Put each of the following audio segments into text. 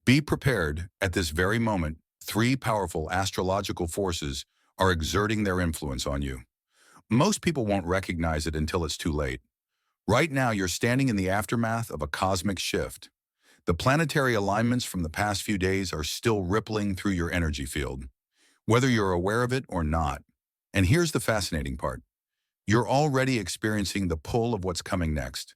Be prepared. At this very moment, three powerful astrological forces are exerting their influence on you. Most people won't recognize it until it's too late. Right now, you're standing in the aftermath of a cosmic shift. The planetary alignments from the past few days are still rippling through your energy field, whether you're aware of it or not. And here's the fascinating part. You're already experiencing the pull of what's coming next.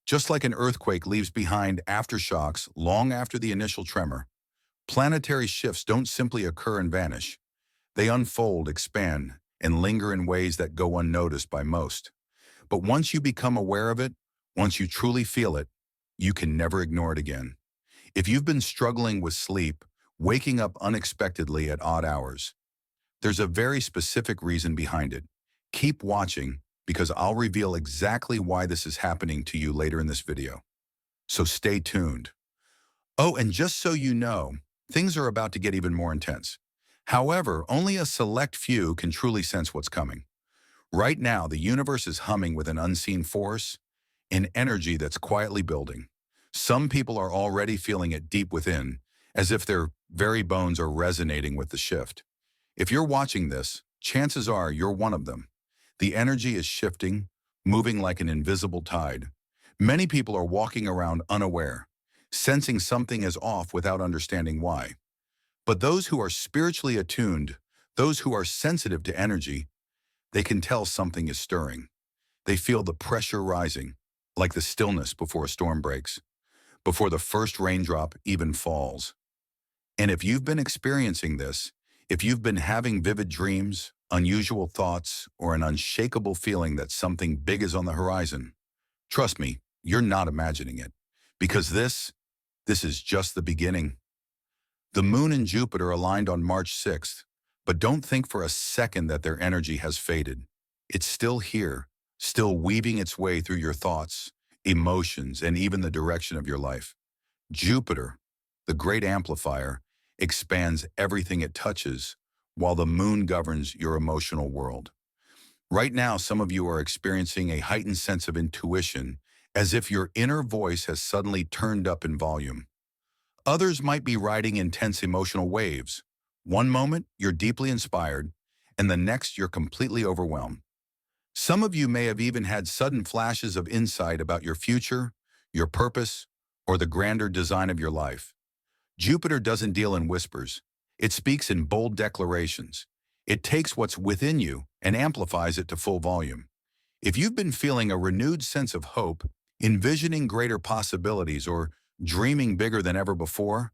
Just like an earthquake leaves behind aftershocks long after the initial tremor, planetary shifts don't simply occur and vanish. They unfold, expand, and linger in ways that go unnoticed by most. But once you become aware of it, once you truly feel it, you can never ignore it again. If you've been struggling with sleep, waking up unexpectedly at odd hours, there's a very specific reason behind it. Keep watching because I'll reveal exactly why this is happening to you later in this video. So stay tuned. Oh, and just so you know, things are about to get even more intense. However, only a select few can truly sense what's coming. Right now, the universe is humming with an unseen force, an energy that's quietly building. Some people are already feeling it deep within, as if their very bones are resonating with the shift. If you're watching this, chances are you're one of them. The energy is shifting, moving like an invisible tide. Many people are walking around unaware, sensing something is off without understanding why. But those who are spiritually attuned, those who are sensitive to energy, they can tell something is stirring. They feel the pressure rising, like the stillness before a storm breaks, before the first raindrop even falls. And if you've been experiencing this, if you've been having vivid dreams, unusual thoughts, or an unshakable feeling that something big is on the horizon, trust me, you're not imagining it. Because this is just the beginning. The moon and Jupiter aligned on March 6th, but don't think for a second that their energy has faded. It's still here, still weaving its way through your thoughts, emotions, and even the direction of your life. Jupiter, the great amplifier, expands everything it touches, while the moon governs your emotional world. Right now, some of you are experiencing a heightened sense of intuition, as if your inner voice has suddenly turned up in volume. Others might be riding intense emotional waves. One moment, you're deeply inspired, and the next, you're completely overwhelmed. Some of you may have even had sudden flashes of insight about your future, your purpose, or the grander design of your life. Jupiter doesn't deal in whispers. It speaks in bold declarations. It takes what's within you and amplifies it to full volume. If you've been feeling a renewed sense of hope, envisioning greater possibilities, or dreaming bigger than ever before,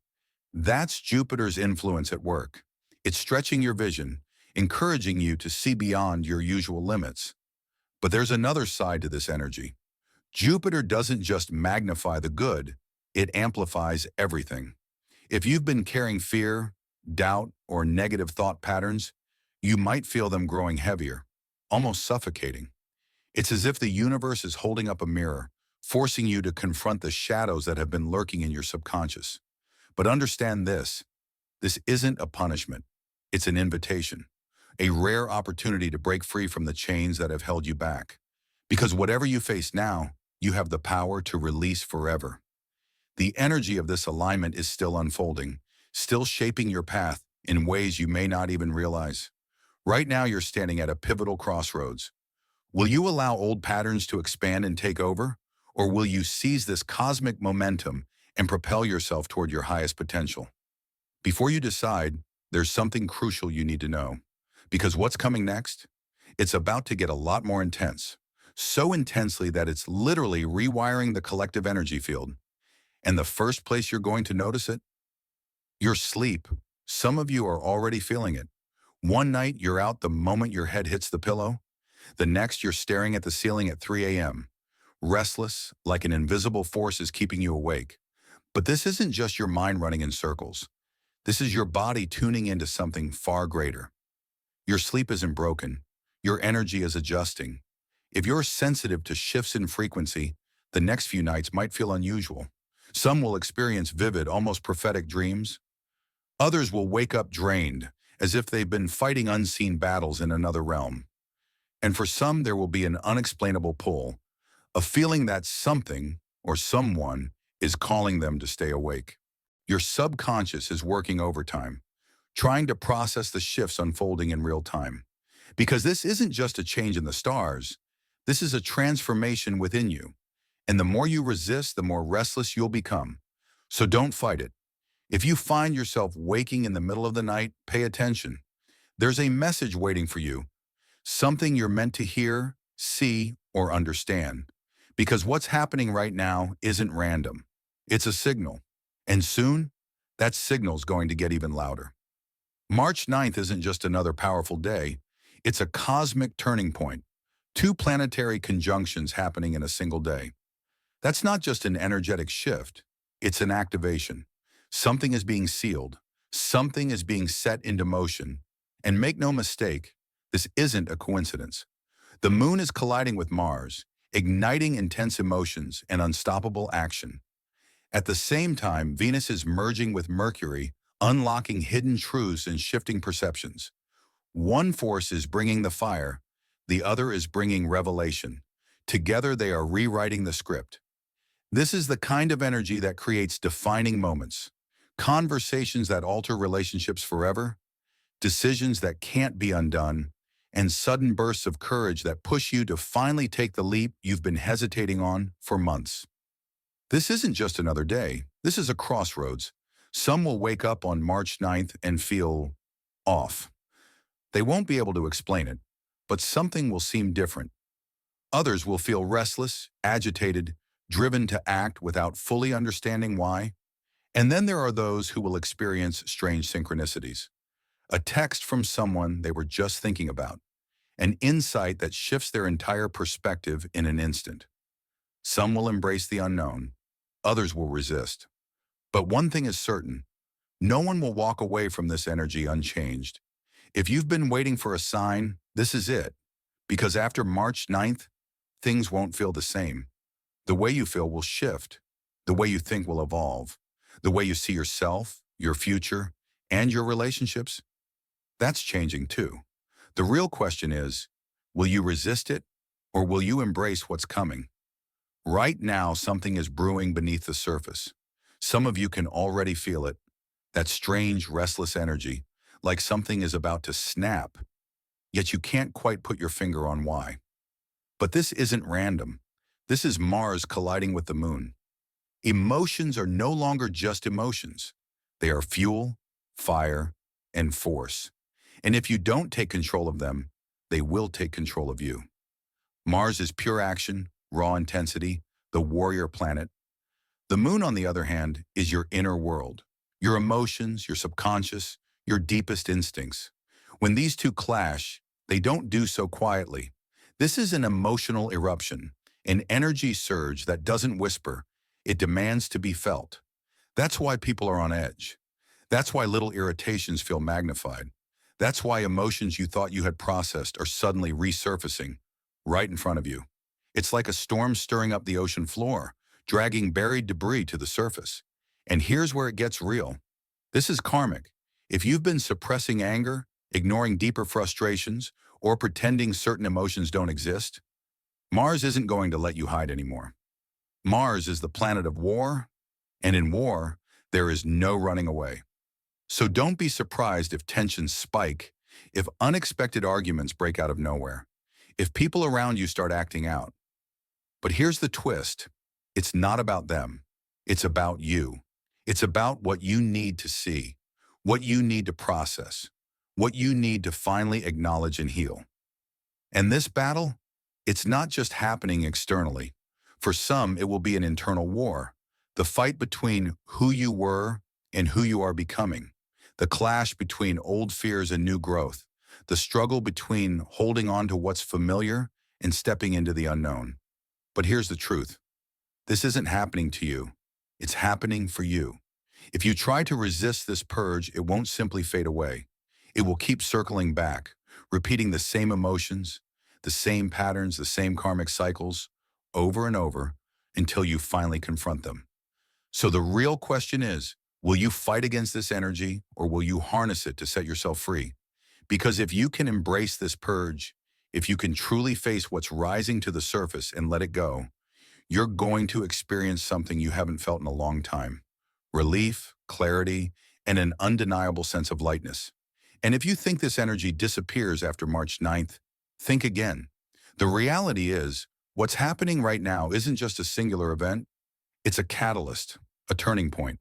that's Jupiter's influence at work. It's stretching your vision, encouraging you to see beyond your usual limits. But there's another side to this energy. Jupiter doesn't just magnify the good, it amplifies everything. If you've been carrying fear, doubt, or negative thought patterns, you might feel them growing heavier, almost suffocating. It's as if the universe is holding up a mirror, forcing you to confront the shadows that have been lurking in your subconscious. But understand this isn't a punishment. It's an invitation, a rare opportunity to break free from the chains that have held you back. Because whatever you face now, you have the power to release forever. The energy of this alignment is still unfolding, still shaping your path in ways you may not even realize. Right now, you're standing at a pivotal crossroads. Will you allow old patterns to expand and take over? Or will you seize this cosmic momentum and propel yourself toward your highest potential? Before you decide, there's something crucial you need to know. Because what's coming next? It's about to get a lot more intense. So intensely that it's literally rewiring the collective energy field. And the first place you're going to notice it? Your sleep. Some of you are already feeling it. One night, you're out the moment your head hits the pillow. The next, you're staring at the ceiling at 3 a.m., restless, like an invisible force is keeping you awake. But this isn't just your mind running in circles. This is your body tuning into something far greater. Your sleep isn't broken. Your energy is adjusting. If you're sensitive to shifts in frequency, the next few nights might feel unusual. Some will experience vivid, almost prophetic dreams. Others will wake up drained, as if they've been fighting unseen battles in another realm. And for some, there will be an unexplainable pull, a feeling that something or someone is calling them to stay awake. Your subconscious is working overtime, trying to process the shifts unfolding in real time. Because this isn't just a change in the stars, this is a transformation within you. And the more you resist, the more restless you'll become. So don't fight it. If you find yourself waking in the middle of the night, pay attention. There's a message waiting for you, something you're meant to hear, see, or understand. Because what's happening right now isn't random. It's a signal. And soon, that signal's going to get even louder. March 9th isn't just another powerful day. It's a cosmic turning point. Two planetary conjunctions happening in a single day. That's not just an energetic shift. It's an activation. Something is being sealed. Something is being set into motion. And make no mistake, this isn't a coincidence. The moon is colliding with Mars, igniting intense emotions and unstoppable action. At the same time, Venus is merging with Mercury, unlocking hidden truths and shifting perceptions. One force is bringing the fire, the other is bringing revelation. Together they are rewriting the script. This is the kind of energy that creates defining moments, conversations that alter relationships forever, decisions that can't be undone, and sudden bursts of courage that push you to finally take the leap you've been hesitating on for months. This isn't just another day. This is a crossroads. Some will wake up on March 9th and feel off. They won't be able to explain it, but something will seem different. Others will feel restless, agitated, driven to act without fully understanding why. And then there are those who will experience strange synchronicities. A text from someone they were just thinking about. An insight that shifts their entire perspective in an instant. Some will embrace the unknown. Others will resist. But one thing is certain. No one will walk away from this energy unchanged. If you've been waiting for a sign, this is it. Because after March 9th, things won't feel the same. The way you feel will shift. The way you think will evolve. The way you see yourself, your future, and your relationships, that's changing too. The real question is, will you resist it or will you embrace what's coming? Right now, something is brewing beneath the surface. Some of you can already feel it, that strange, restless energy, like something is about to snap, yet you can't quite put your finger on why. But this isn't random. This is Mars colliding with the moon. Emotions are no longer just emotions. They are fuel, fire, and force. And if you don't take control of them, they will take control of you. Mars is pure action, raw intensity, the warrior planet. The moon, on the other hand, is your inner world, your emotions, your subconscious, your deepest instincts. When these two clash, they don't do so quietly. This is an emotional eruption, an energy surge that doesn't whisper. It demands to be felt. That's why people are on edge. That's why little irritations feel magnified. That's why emotions you thought you had processed are suddenly resurfacing right in front of you. It's like a storm stirring up the ocean floor, dragging buried debris to the surface. And here's where it gets real. This is karmic. If you've been suppressing anger, ignoring deeper frustrations, or pretending certain emotions don't exist, Mars isn't going to let you hide anymore. Mars is the planet of war, and in war, there is no running away. So don't be surprised if tensions spike, if unexpected arguments break out of nowhere, if people around you start acting out. But here's the twist. It's not about them. It's about you. It's about what you need to see, what you need to process, what you need to finally acknowledge and heal. And this battle, it's not just happening externally. For some, it will be an internal war, the fight between who you were and who you are becoming, the clash between old fears and new growth, the struggle between holding on to what's familiar and stepping into the unknown. But here's the truth. This isn't happening to you. It's happening for you. If you try to resist this purge, it won't simply fade away. It will keep circling back, repeating the same emotions, the same patterns, the same karmic cycles, over and over, until you finally confront them. So the real question is, will you fight against this energy or will you harness it to set yourself free? Because if you can embrace this purge, if you can truly face what's rising to the surface and let it go, you're going to experience something you haven't felt in a long time. relief, clarity, and an undeniable sense of lightness. And if you think this energy disappears after March 9th, think again. The reality is, what's happening right now isn't just a singular event, it's a catalyst, a turning point.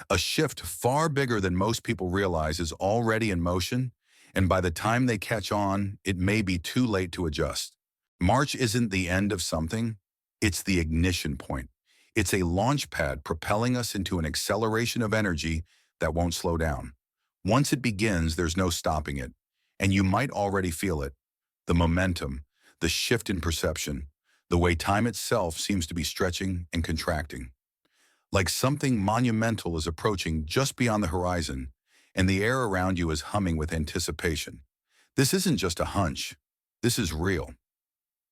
A shift far bigger than most people realize is already in motion, and by the time they catch on, it may be too late to adjust. March isn't the end of something, it's the ignition point. It's a launch pad propelling us into an acceleration of energy that won't slow down. Once it begins, there's no stopping it, and you might already feel it. The momentum, the shift in perception, the way time itself seems to be stretching and contracting. Like something monumental is approaching just beyond the horizon, and the air around you is humming with anticipation. This isn't just a hunch. This is real.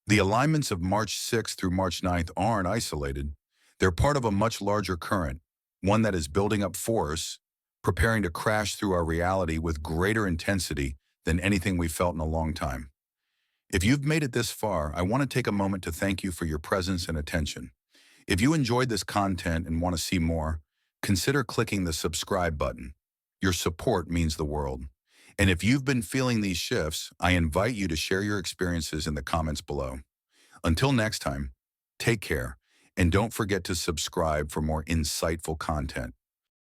The alignments of March 6th through March 9th aren't isolated. They're part of a much larger current, one that is building up force, preparing to crash through our reality with greater intensity than anything we've felt in a long time. If you've made it this far, I want to take a moment to thank you for your presence and attention. If you enjoyed this content and want to see more, consider clicking the subscribe button. Your support means the world. And if you've been feeling these shifts, I invite you to share your experiences in the comments below. Until next time, take care, and don't forget to subscribe for more insightful content.